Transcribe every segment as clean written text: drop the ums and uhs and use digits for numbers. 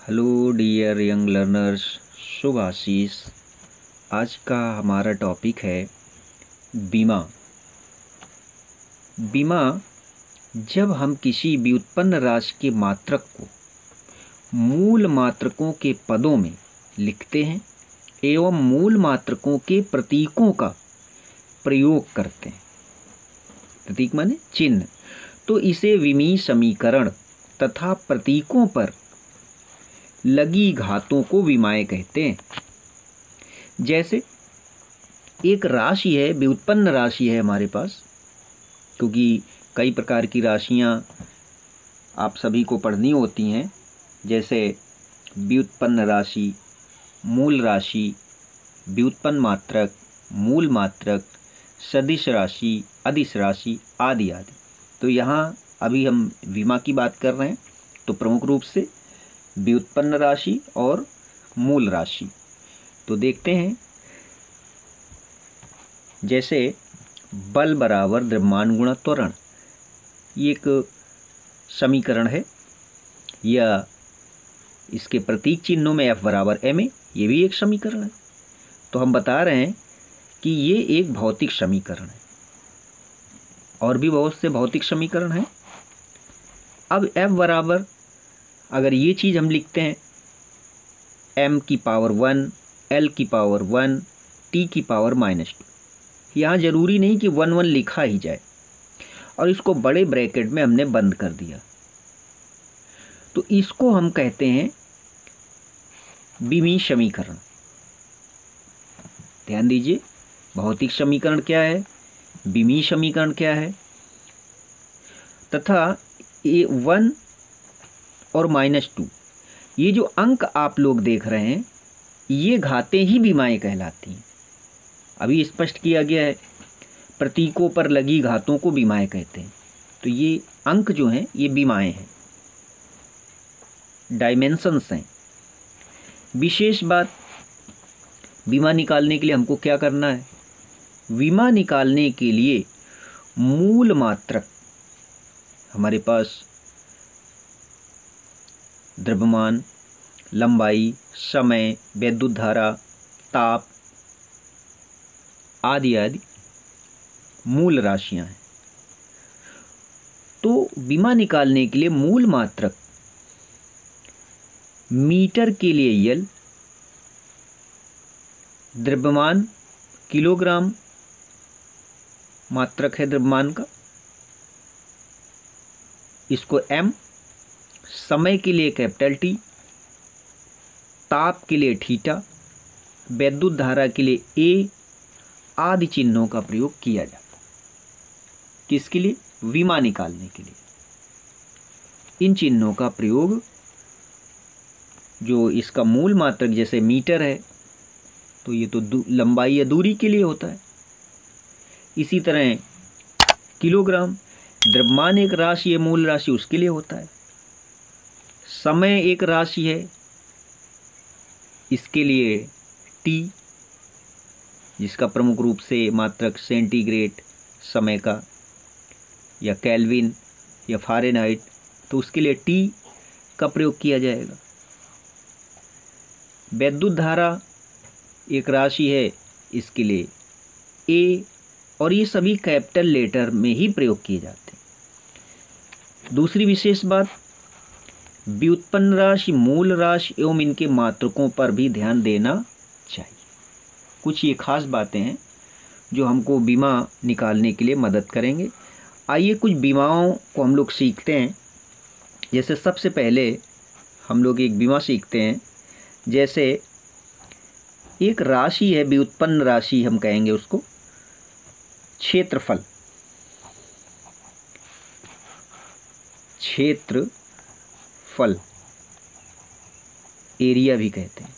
Hello dear young learners, शुभ आशीष। आज का हमारा टॉपिक है बीमा। बीमा जब हम किसी व्युत्पन्न राशि के मात्रक को मूल मात्रकों के पदों में लिखते हैं एवं मूल मात्रकों के प्रतीकों का प्रयोग करते हैं, प्रतीक माने चिन्ह, तो इसे विमीय समीकरण तथा प्रतीकों पर लगी घातों को विमाएँ कहते हैं। जैसे एक राशि है, व्युत्पन्न राशि है हमारे पास, क्योंकि कई प्रकार की राशियां आप सभी को पढ़नी होती हैं, जैसे व्युत्पन्न राशि, मूल राशि, व्युत्पन्न मात्रक, मूल मात्रक, सदिश राशि, अदिश राशि आदि आदि। तो यहाँ अभी हम विमा की बात कर रहे हैं, तो प्रमुख रूप से व्युत्पन्न राशि और मूल राशि। तो देखते हैं, जैसे बल बराबर द्रव्यमान गुणा त्वरण, ये एक समीकरण है, या इसके प्रतीक चिन्हों में F बराबर ma, ये भी एक समीकरण है। तो हम बता रहे हैं कि ये एक भौतिक समीकरण है, और भी बहुत से भौतिक समीकरण हैं। अब F बराबर, अगर ये चीज़ हम लिखते हैं m की पावर 1, l की पावर 1, t की पावर -2, यहाँ ज़रूरी नहीं कि 1 1 लिखा ही जाए, और इसको बड़े ब्रैकेट में हमने बंद कर दिया, तो इसको हम कहते हैं विमीय समीकरण। ध्यान दीजिए, भौतिक समीकरण क्या है, विमीय समीकरण क्या है, तथा ये 1 और -2, ये जो अंक आप लोग देख रहे हैं, ये घातें ही विमाएँ कहलाती हैं। अभी स्पष्ट किया गया है, प्रतीकों पर लगी घातों को विमाएँ कहते हैं। तो ये अंक जो हैं ये विमाएँ हैं, डायमेंशंस हैं। विशेष बात, विमा निकालने के लिए हमको क्या करना है? विमा निकालने के लिए मूल मात्रक, हमारे पास द्रव्यमान, लंबाई, समय, वैद्युत धारा, ताप आदि आदि मूल राशियां हैं। तो विमा निकालने के लिए मूल मात्रक मीटर के लिए L, द्रव्यमान किलोग्राम मात्रक है द्रव्यमान का, इसको M, समय के लिए कैपिटल T, ताप के लिए थीटा, वैद्युत धारा के लिए A आदि चिन्हों का प्रयोग किया जाता है। किसके लिए? विमा निकालने के लिए। इन चिन्हों का प्रयोग, जो इसका मूल मात्रक जैसे मीटर है, तो ये तो लंबाई या दूरी के लिए होता है। इसी तरह किलोग्राम, द्रव्यमान एक राशि है, मूल राशि, उसके लिए होता है। समय एक राशि है, इसके लिए T, जिसका प्रमुख रूप से मात्रक सेंटीग्रेड समय का, या केल्विन या फ़ारेनहाइट, तो उसके लिए T का प्रयोग किया जाएगा। वैद्युत धारा एक राशि है, इसके लिए A, और ये सभी कैपिटल लेटर में ही प्रयोग किए जाते हैं। दूसरी विशेष बात, व्युत्पन्न राशि, मूल राशि एवं इनके मात्रकों पर भी ध्यान देना चाहिए। कुछ ये खास बातें हैं जो हमको बीमा निकालने के लिए मदद करेंगे। आइए कुछ बीमाओं को हम लोग सीखते हैं। जैसे सबसे पहले हम लोग एक बीमा सीखते हैं, जैसे एक राशि है, व्युत्पन्न राशि हम कहेंगे उसको, क्षेत्रफल, क्षेत्रफल, एरिया भी कहते हैं।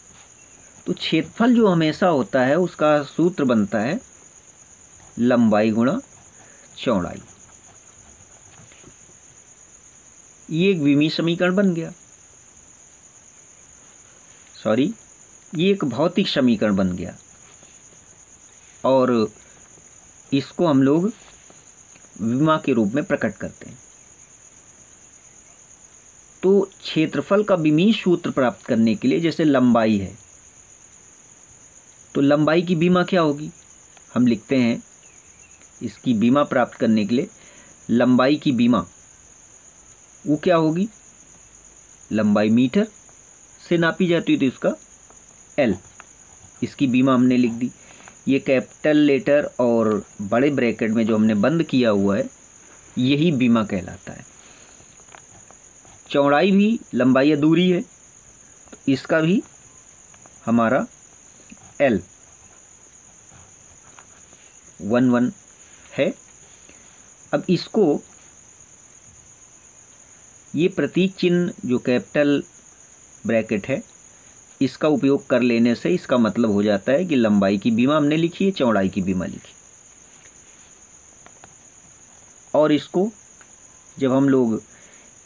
तो क्षेत्रफल जो हमेशा होता है, उसका सूत्र बनता है लंबाई गुणा चौड़ाई। ये एक विमीय समीकरण बन गया, सॉरी, ये एक भौतिक समीकरण बन गया, और इसको हम लोग विमा के रूप में प्रकट करते हैं। तो क्षेत्रफल का विमीय सूत्र प्राप्त करने के लिए, जैसे लंबाई है तो लंबाई की विमा क्या होगी, हम लिखते हैं इसकी विमा प्राप्त करने के लिए लंबाई की विमा वो क्या होगी, लंबाई मीटर से नापी जाती है तो इसका L, इसकी विमा हमने लिख दी। ये कैपिटल लेटर और बड़े ब्रैकेट में जो हमने बंद किया हुआ है यही विमा कहलाता है। चौड़ाई भी लंबाई या दूरी है तो इसका भी हमारा L 1 है। अब इसको ये प्रतीक चिन्ह जो कैपिटल ब्रैकेट है इसका उपयोग कर लेने से इसका मतलब हो जाता है कि लंबाई की विमा हमने लिखी है, चौड़ाई की विमा लिखी, और इसको जब हम लोग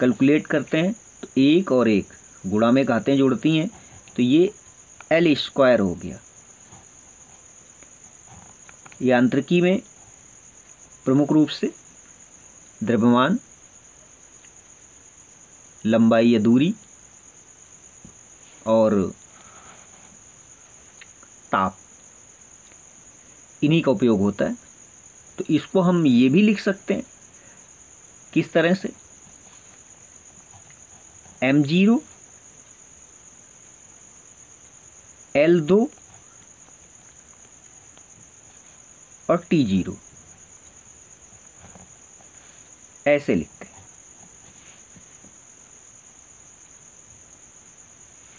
कैलकुलेट करते हैं तो 1 और 1 गुणा में घातें जोड़ती हैं तो ये L² हो गया। यांत्रिकी में प्रमुख रूप से द्रव्यमान, लंबाई या दूरी और ताप, इन्हीं का उपयोग होता है। तो इसको हम ये भी लिख सकते हैं किस तरह से, m0 L2 और T0 ऐसे लिखते हैं।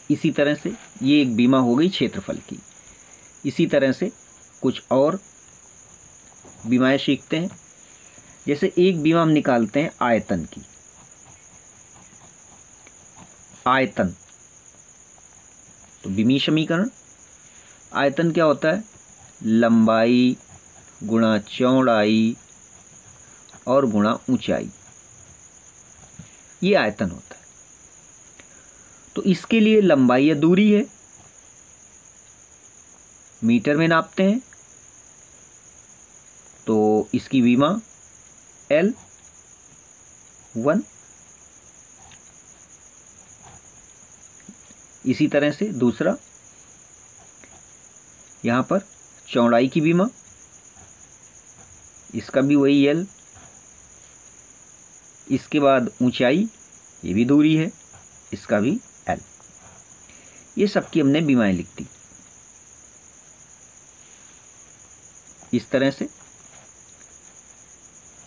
इसी तरह से ये एक विमा हो गई क्षेत्रफल की। इसी तरह से कुछ और विमाएं सीखते हैं। जैसे एक विमा हम निकालते हैं आयतन की। आयतन तो विमीय समीकरण, आयतन क्या होता है, लंबाई गुणा चौड़ाई और गुणा ऊंचाई, ये आयतन होता है। तो इसके लिए लंबाई या दूरी है, मीटर में नापते हैं तो इसकी विमा L1। इसी तरह से दूसरा, यहाँ पर चौड़ाई की विमा, इसका भी वही L। इसके बाद ऊंचाई, ये भी दूरी है, इसका भी L। ये सबकी हमने विमाएं लिख दी। इस तरह से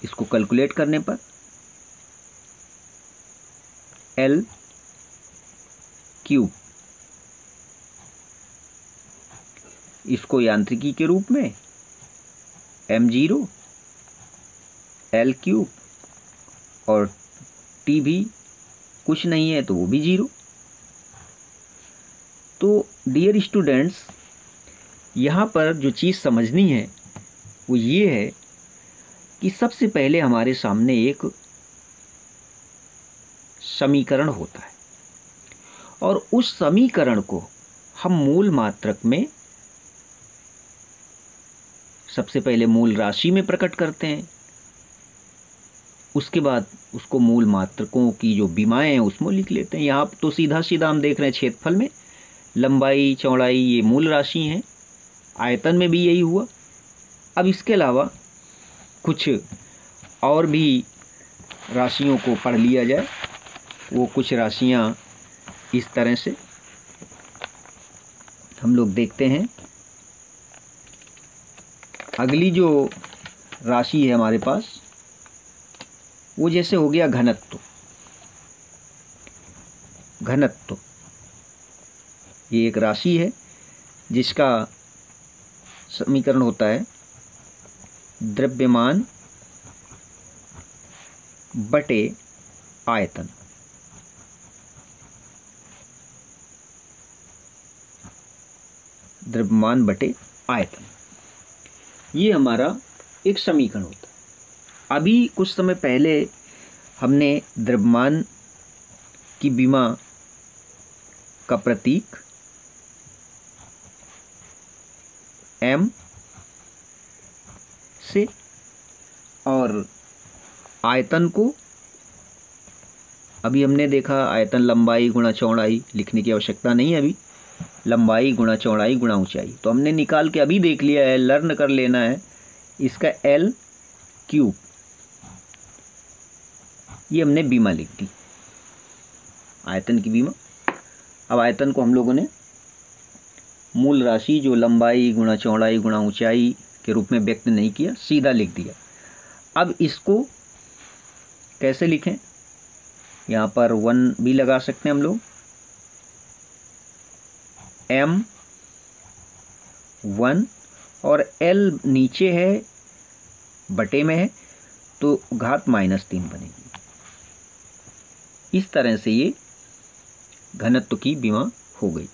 इसको कैलकुलेट करने पर L3, इसको यांत्रिकी के रूप में m0 L3 और T भी कुछ नहीं है तो वो भी 0। तो डियर स्टूडेंट्स, यहाँ पर जो चीज़ समझनी है वो ये है कि सबसे पहले हमारे सामने एक समीकरण होता है और उस समीकरण को हम मूल मात्रक में सबसे पहले मूल राशि में प्रकट करते हैं, उसके बाद उसको मूल मात्रकों की जो विमाएं हैं उसमें लिख लेते हैं। यहाँ तो सीधा सीधा हम देख रहे हैं क्षेत्रफल में लंबाई चौड़ाई ये मूल राशि हैं, आयतन में भी यही हुआ। अब इसके अलावा कुछ और भी राशियों को पढ़ लिया जाए। वो कुछ राशियाँ इस तरह से हम लोग देखते हैं। अगली जो राशि है हमारे पास वो जैसे हो गया घनत्व। घनत्व ये एक राशि है जिसका समीकरण होता है द्रव्यमान बटे आयतन। द्रव्यमान बटे आयतन, ये हमारा एक समीकरण होता है। अभी कुछ समय पहले हमने द्रव्यमान की विमा का प्रतीक M से और आयतन को अभी हमने देखा आयतन लंबाई गुणा चौड़ाई, लिखने की आवश्यकता नहीं है अभी, लंबाई गुणा चौड़ाई गुणा ऊंचाई तो हमने निकाल के अभी देख लिया है, लर्न कर लेना है इसका L क्यूब, ये हमने बीमा लिख दी, आयतन की बीमा। अब आयतन को हम लोगों ने मूल राशि जो लंबाई गुणा चौड़ाई गुणा ऊंचाई के रूप में व्यक्त नहीं किया, सीधा लिख दिया। अब इसको कैसे लिखें, यहाँ पर 1 भी लगा सकते हैं हम लोग, M1 और L नीचे है बटे में है तो घात -3 बनेगी। इस तरह से ये घनत्व की विमा हो गई।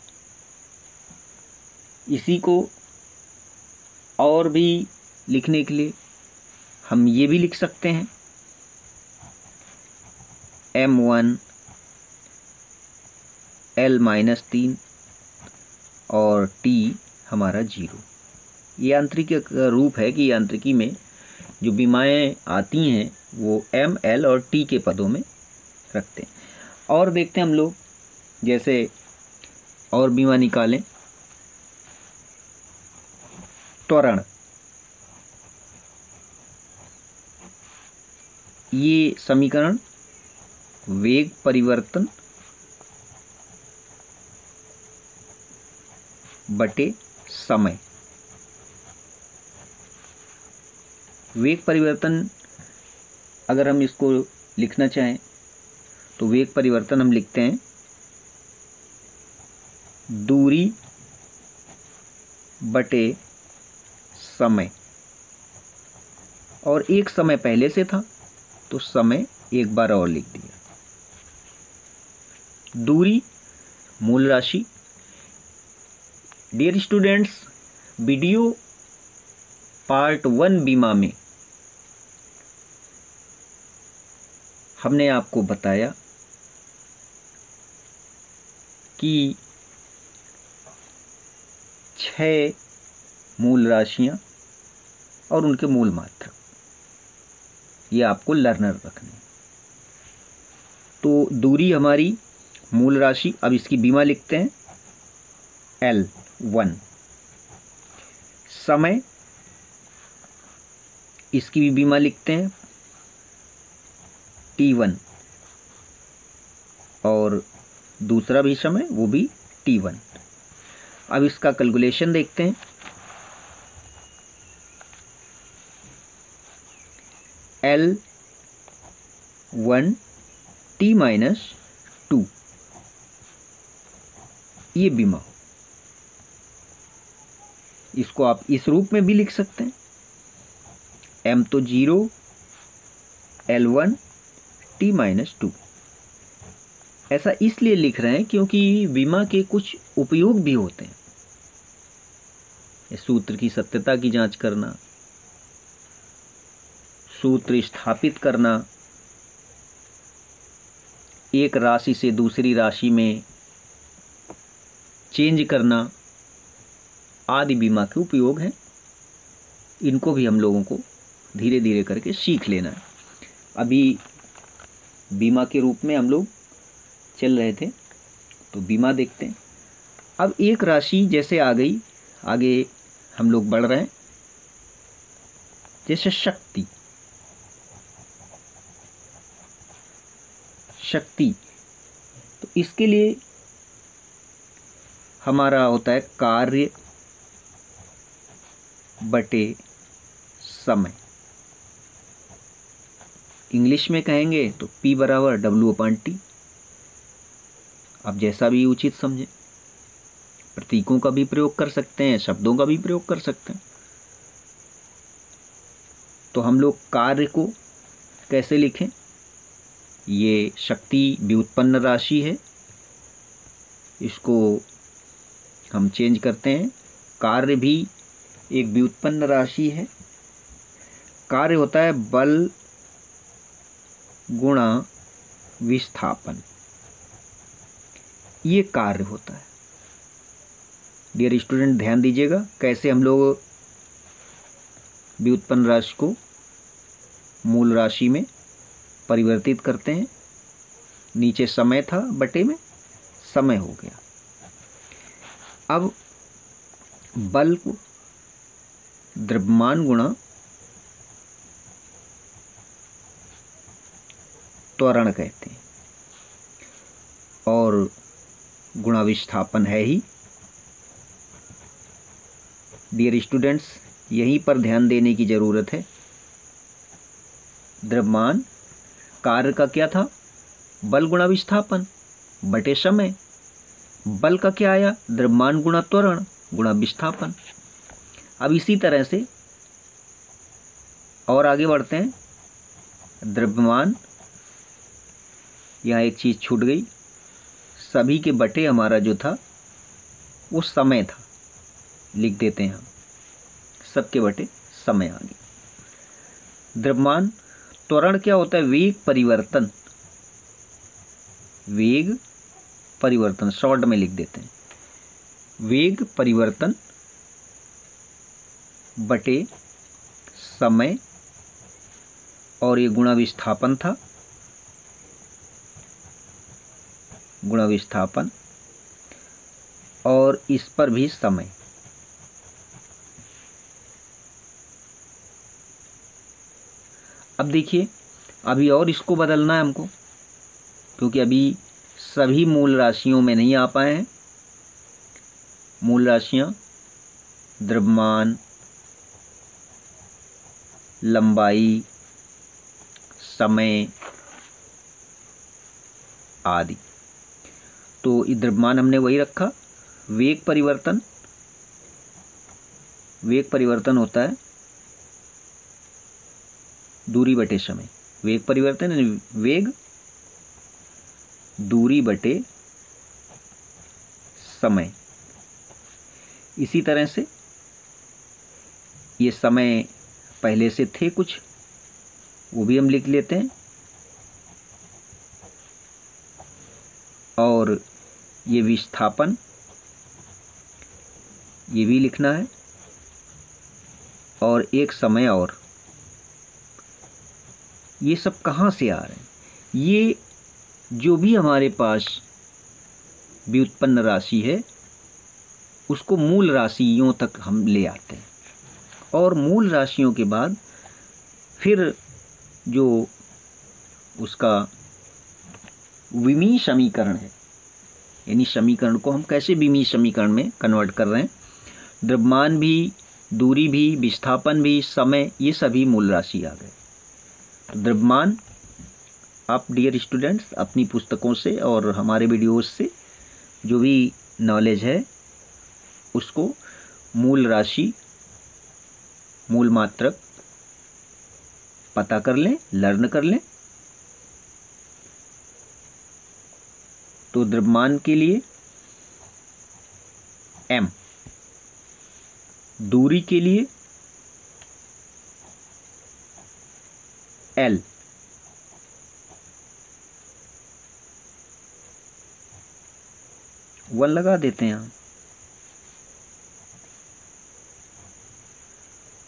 इसी को और भी लिखने के लिए हम ये भी लिख सकते हैं, M1 L -3 और T हमारा 0। ये यांत्रिकी का रूप है कि यांत्रिकी में जो विमाएँ आती हैं वो M, L और T के पदों में रखते हैं। और देखते हैं हम लोग, जैसे और विमा निकालें, त्वरण, ये समीकरण वेग परिवर्तन बटे समय। वेग परिवर्तन अगर हम इसको लिखना चाहें तो वेग परिवर्तन हम लिखते हैं दूरी बटे समय, और एक समय पहले से था तो समय एक बार और लिख दिया। दूरी मूल राशि। डियर स्टूडेंट्स, वीडियो पार्ट 1 बीमा में हमने आपको बताया कि 6 मूल राशियां और उनके मूल मात्रक, ये आपको लर्नर रखने। तो दूरी हमारी मूल राशि, अब इसकी बीमा लिखते हैं L1। समय, इसकी भी बीमा लिखते हैं T1, और दूसरा भी समय वो भी T1। अब इसका कैलकुलेशन देखते हैं। L1 T-2, ये बीमा, इसको आप इस रूप में भी लिख सकते हैं, M तो 0, L1 T-2। ऐसा इसलिए लिख रहे हैं क्योंकि बीमा के कुछ उपयोग भी होते हैं। सूत्र की सत्यता की जांच करना, सूत्र स्थापित करना, एक राशि से दूसरी राशि में चेंज करना आदि बीमा के उपयोग हैं। इनको भी हम लोगों को धीरे धीरे करके सीख लेना है। अभी बीमा के रूप में हम लोग चल रहे थे तो बीमा देखते हैं। अब एक राशि जैसे आ गई, आगे हम लोग बढ़ रहे हैं, जैसे शक्ति। शक्ति तो इसके लिए हमारा होता है कार्य बटे समय। इंग्लिश में कहेंगे तो P बराबर W/T। आप जैसा भी उचित समझें, प्रतीकों का भी प्रयोग कर सकते हैं, शब्दों का भी प्रयोग कर सकते हैं। तो हम लोग कार्य को कैसे लिखें, ये शक्ति व्युत्पन्न राशि है, इसको हम चेंज करते हैं। कार्य भी एक व्युत्पन्न राशि है। कार्य होता है बल गुणा विस्थापन, ये कार्य होता है। डियर स्टूडेंट, ध्यान दीजिएगा कैसे हम लोग व्युत्पन्न राशि को मूल राशि में परिवर्तित करते हैं। नीचे समय था, बटे में समय हो गया। अब बल को द्रव्यमान गुणा त्वरण कहते हैं, और गुणा विस्थापन है ही। डियर स्टूडेंट्स, यहीं पर ध्यान देने की ज़रूरत है। द्रव्यमान कार्य का क्या था? बल गुणा विस्थापन बटे समय। बल का क्या आया? द्रव्यमान गुणा त्वरण गुणा विस्थापन। अब इसी तरह से और आगे बढ़ते हैं। द्रव्यमान, यहाँ एक चीज़ छूट गई, सभी के बटे हमारा जो था वो समय था, लिख देते हैं हम, सबके बटे समय आ गया। द्रव्यमान त्वरण क्या होता है? वेग परिवर्तन। वेग परिवर्तन शॉर्ट में लिख देते हैं, वेग परिवर्तन बटे समय, और ये गुणा विस्थापन था, गुणा विस्थापन, और इस पर भी समय। अब देखिए, अभी और इसको बदलना है हमको, क्योंकि अभी सभी मूल राशियों में नहीं आ पाए हैं। मूल राशियां द्रव्यमान, लंबाई, समय आदि। तो द्रव्यमान हमने वही रखा। वेग परिवर्तन, वेग परिवर्तन होता है दूरी बटे समय। वेग परिवर्तन यानी वेग दूरी बटे समय। इसी तरह से ये समय पहले से थे कुछ, वो भी हम लिख लेते हैं, और ये विस्थापन ये भी लिखना है, और एक समय और। ये सब कहाँ से आ रहे हैं? ये जो भी हमारे पास व्युत्पन्न राशि है उसको मूल राशियों तक हम ले आते हैं, और मूल राशियों के बाद फिर जो उसका विमीय समीकरण है, यानी समीकरण को हम कैसे विमीय समीकरण में कन्वर्ट कर रहे हैं। द्रव्यमान भी, दूरी भी, विस्थापन भी, समय, ये सभी मूल राशि आ गए। तो द्रव्यमान आप डियर स्टूडेंट्स अपनी पुस्तकों से और हमारे वीडियोस से जो भी नॉलेज है उसको मूल राशि, मूल मात्रक पता कर लें, लर्न कर लें। तो द्रव्यमान के लिए m, दूरी के लिए l, वन लगा देते हैं हम,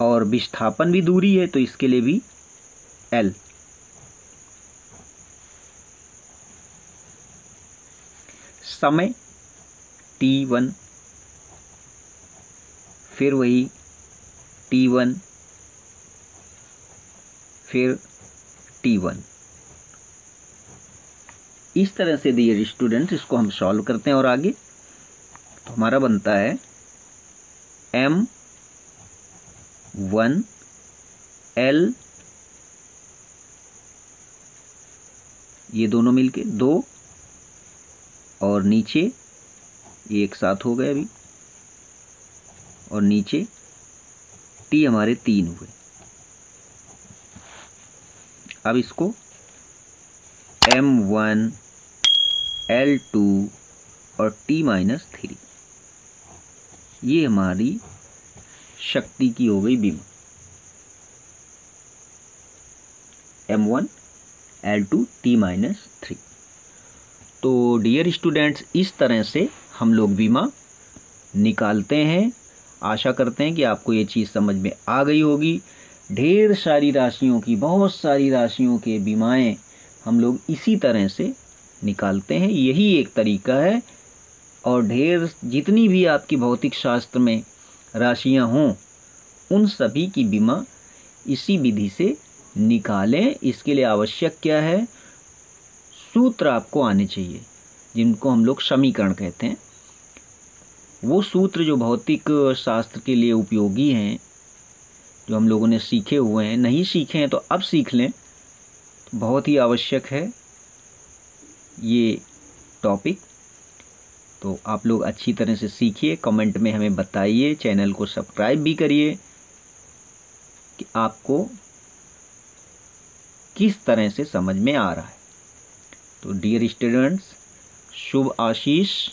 और विस्थापन भी दूरी है तो इसके लिए भी l। समय t1, फिर वही t1, फिर t1। इस तरह से डियर स्टूडेंट इसको हम सॉल्व करते हैं, और आगे तो हमारा बनता है m1 l, ये दोनों मिलके 2, और नीचे ये एक साथ हो गए अभी, और नीचे t हमारे 3 हुए। अब इसको m1 l2 और t-3, ये हमारी शक्ति की हो गई विमा। m1 l2 t-3। तो डियर स्टूडेंट्स, इस तरह से हम लोग विमा निकालते हैं। आशा करते हैं कि आपको ये चीज़ समझ में आ गई होगी। ढेर सारी राशियों की, बहुत सारी राशियों के विमाएं हम लोग इसी तरह से निकालते हैं। यही एक तरीका है। और ढेर जितनी भी आपकी भौतिक शास्त्र में राशियां हों, उन सभी की बीमा इसी विधि से निकालें। इसके लिए आवश्यक क्या है? सूत्र आपको आने चाहिए, जिनको हम लोग समीकरण कहते हैं। वो सूत्र जो भौतिक शास्त्र के लिए उपयोगी हैं, जो हम लोगों ने सीखे हुए हैं, नहीं सीखे हैं तो अब सीख लें। बहुत ही आवश्यक है ये टॉपिक। तो आप लोग अच्छी तरह से सीखिए, कमेंट में हमें बताइए, चैनल को सब्सक्राइब भी करिए कि आपको किस तरह से समझ में आ रहा है। तो डियर स्टूडेंट्स, शुभ आशीष।